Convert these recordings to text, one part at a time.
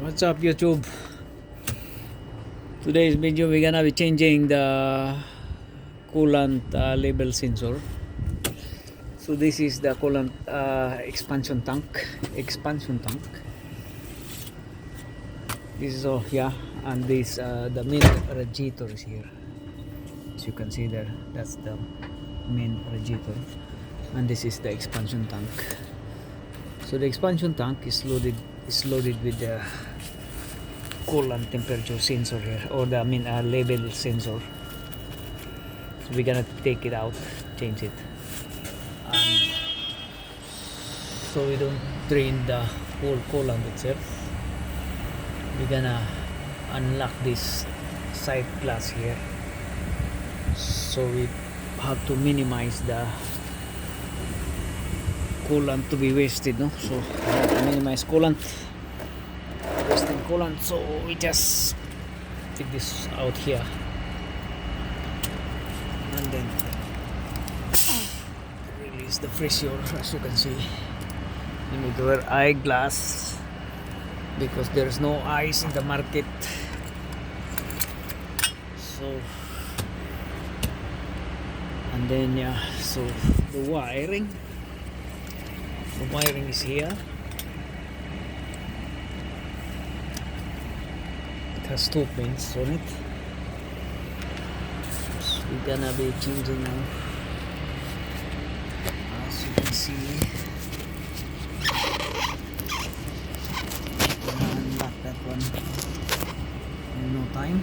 What's up, YouTube? Today's video we're gonna be changing the coolant label sensor. So this is the coolant expansion tank. This is and this the main radiator is here. As you can see there, that's the main radiator, and this is the expansion tank. So the expansion tank is loaded with the coolant temperature sensor here, or the label sensor. So we're gonna take it out, change it, and so we don't drain the whole coolant itself. We're gonna unlock this side glass here, so we have to minimize the coolant to be wasted, no? So we have to minimize wasting coolant, so we just take this out here and then release the pressure. As you can see, you need to wear eyeglass because there's no ice in the market. So and then so the wiring is here. It has 2 pins on it. So we're gonna be changing now. As you can see, we're gonna unlock that one in no time.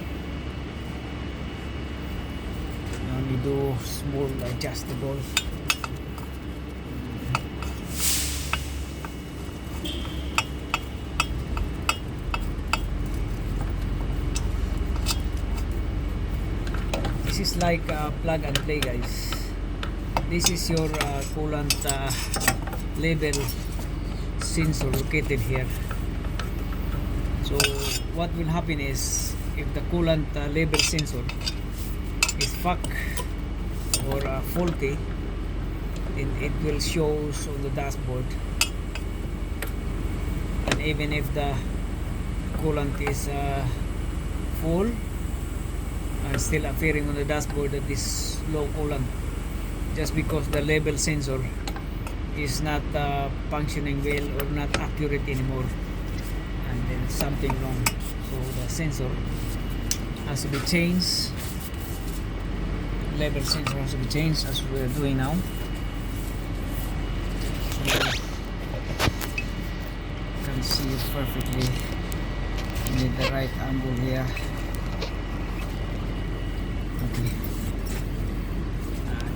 We only do small adjustable. This is like plug and play, guys. This is your coolant label sensor located here. So what will happen is, if the coolant label sensor is fucked or faulty, then it will show on the dashboard. And even if the coolant is full, and still appearing on the dashboard that this low coolant, just because the label sensor is not functioning well or not accurate anymore, and then something wrong. So the sensor has to be changed. Label sensor has to be changed, as we're doing now. So you can see it perfectly. You need the right angle here. Okay.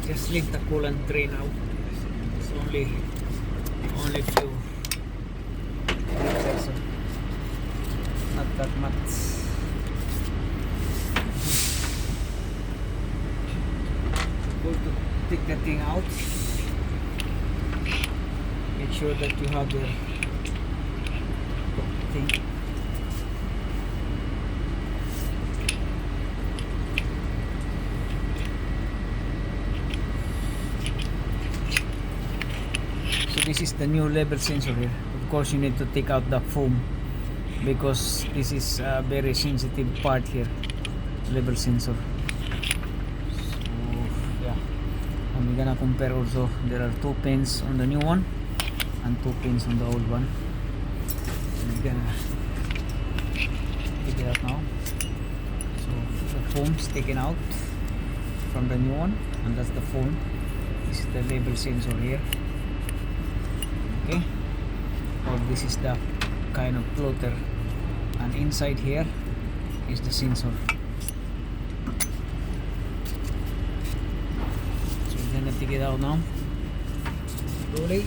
Just leave the coolant drain out. It's only few liters, not that much. Go to take the thing out. Make sure that you have the thing. This is the new label sensor here. Of course, you need to take out the foam because this is a very sensitive part here, label sensor. So yeah, and we're gonna compare also. There are 2 pins on the new one and 2 pins on the old one. And we're gonna take it out now. So the foam is taken out from the new one, and that's the foam. This is the label sensor here. Okay, or this is the kind of floater, and inside here is the sensor. So we're gonna take it out now slowly.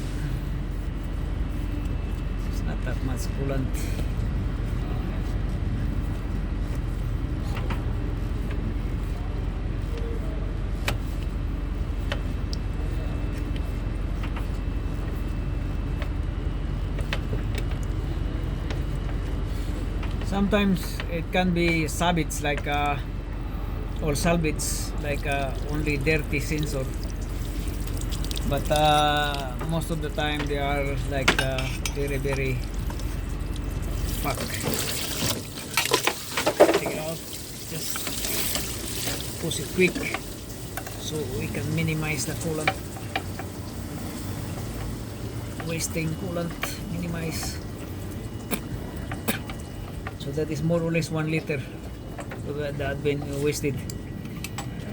It's not that much coolant. Sometimes it can be salvage, like or salvage, like only dirty sensor, but most of the time they are like very pack. Take it out, just push it quick so we can minimize the coolant, wasting coolant, minimize. So that is more or less 1 liter that been wasted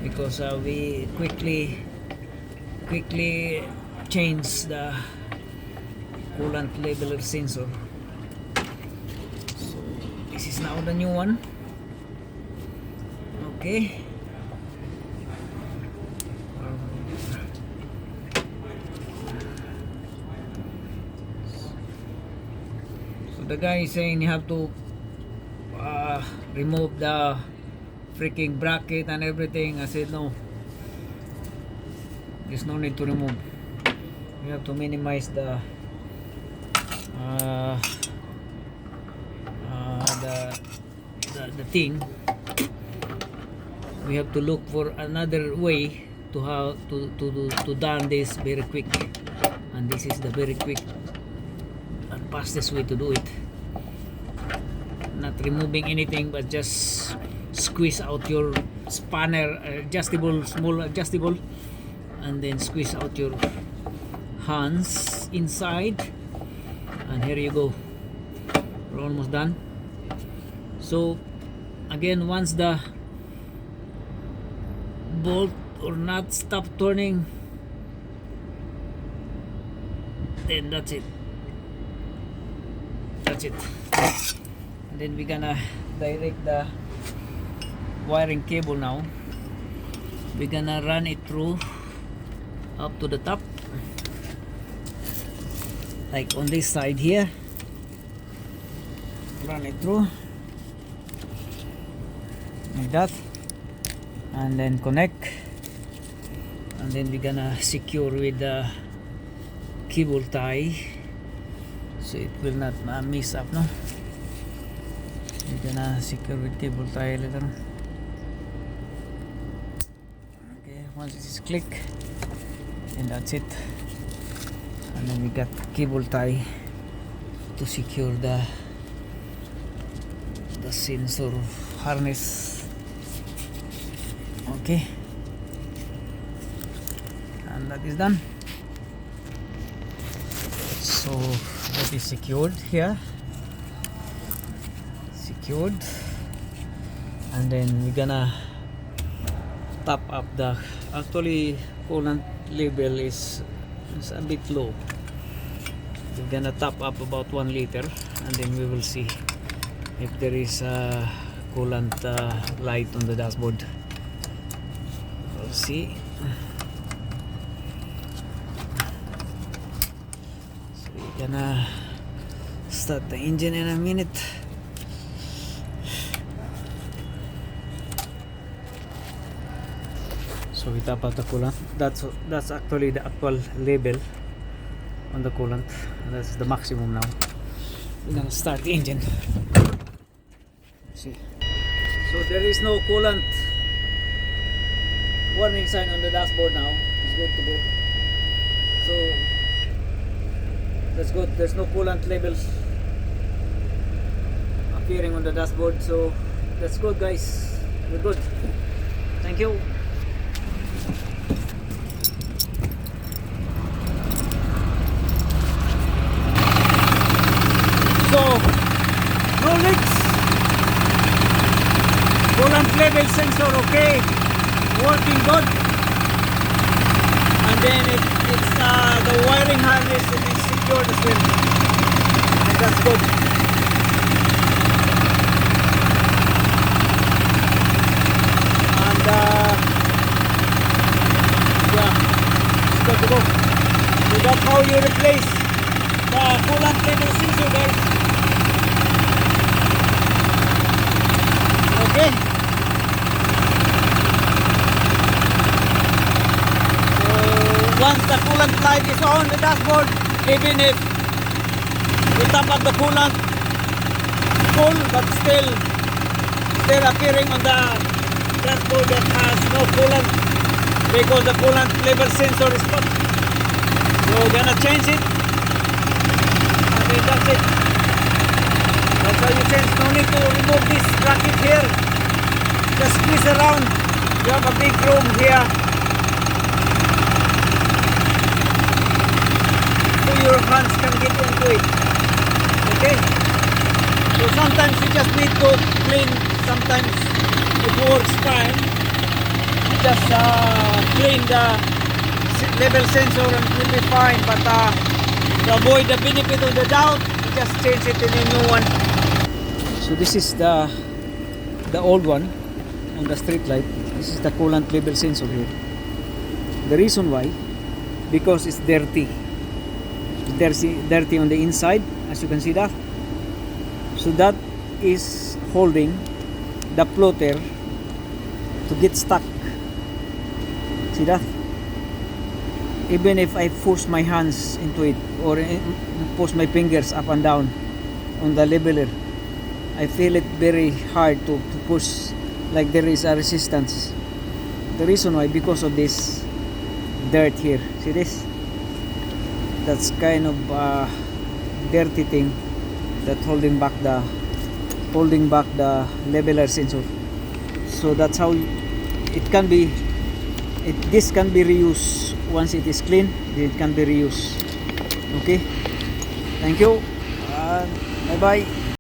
because we quickly change the coolant leveler sensor. So this is now the new one. Okay. So the guy is saying you have to remove the freaking bracket and everything. I said no, there's no need to remove. You have to minimize the thing. We have to look for another way to how to done this very quick, and this is the very quick and fastest way to do it. Not removing anything, but just squeeze out your spanner, small adjustable, and then squeeze out your hands inside, and here you go. We're almost done. So again, once the bolt or nut stop turning, then that's it. And then we're gonna direct the wiring cable now. We're gonna run it through up to the top, like on this side here. Run it through like that, and then connect, and then we're gonna secure with the cable tie so it will not mess up, no? We're gonna secure with cable tie later. Okay, once it is click, and that's it. And then we got cable tie to secure the sensor harness. Okay, and that is done. So that is secured here, and then we're gonna top up the actually coolant level is a bit low. We're gonna top up about 1 liter, and then we will see if there is a coolant light on the dashboard. We'll see. So we're gonna start the engine in a minute. So we top up the coolant. That's actually the actual label on the coolant. That's the maximum now. We're gonna start the engine. See. So there is no coolant warning sign on the dashboard now. It's good to go. So that's good. There's no coolant labels appearing on the dashboard. So that's good, guys. We're good. Thank you. So no leaks. Coolant level sensor okay, working good, and then it's the wiring harness is secured as well, and that's good. And yeah, it's good to go. So that's how you replace the coolant level sensor, guys. Okay. Once the coolant light is on the dashboard, even if we top up the coolant full, but still appearing on the dashboard that has no coolant because the coolant level sensor is stopped. So we're gonna change it, and then that's it. That's how sense. No need to remove this bracket here. Just squeeze around. You have a big room here, so your hands can get into it. Okay. So sometimes you just need to clean. Sometimes it works fine. You just clean the level sensor and it will be fine. But to avoid the benefit of the doubt, you just change it in a new one. So this is the old one on the street light. This is the coolant level sensor here. The reason why, because it's dirty. It's dirty on the inside, as you can see that. So that is holding the floater to get stuck. See that? Even if I push my hands into it or push my fingers up and down on the leveler, I feel it very hard to push, like there is a resistance. The reason why, because of this dirt here. See this? That's kind of dirty thing that holding back the leveler sensor. So that's how it can be. This can be reused once it is clean. It can be reused. Okay. Thank you. Bye bye.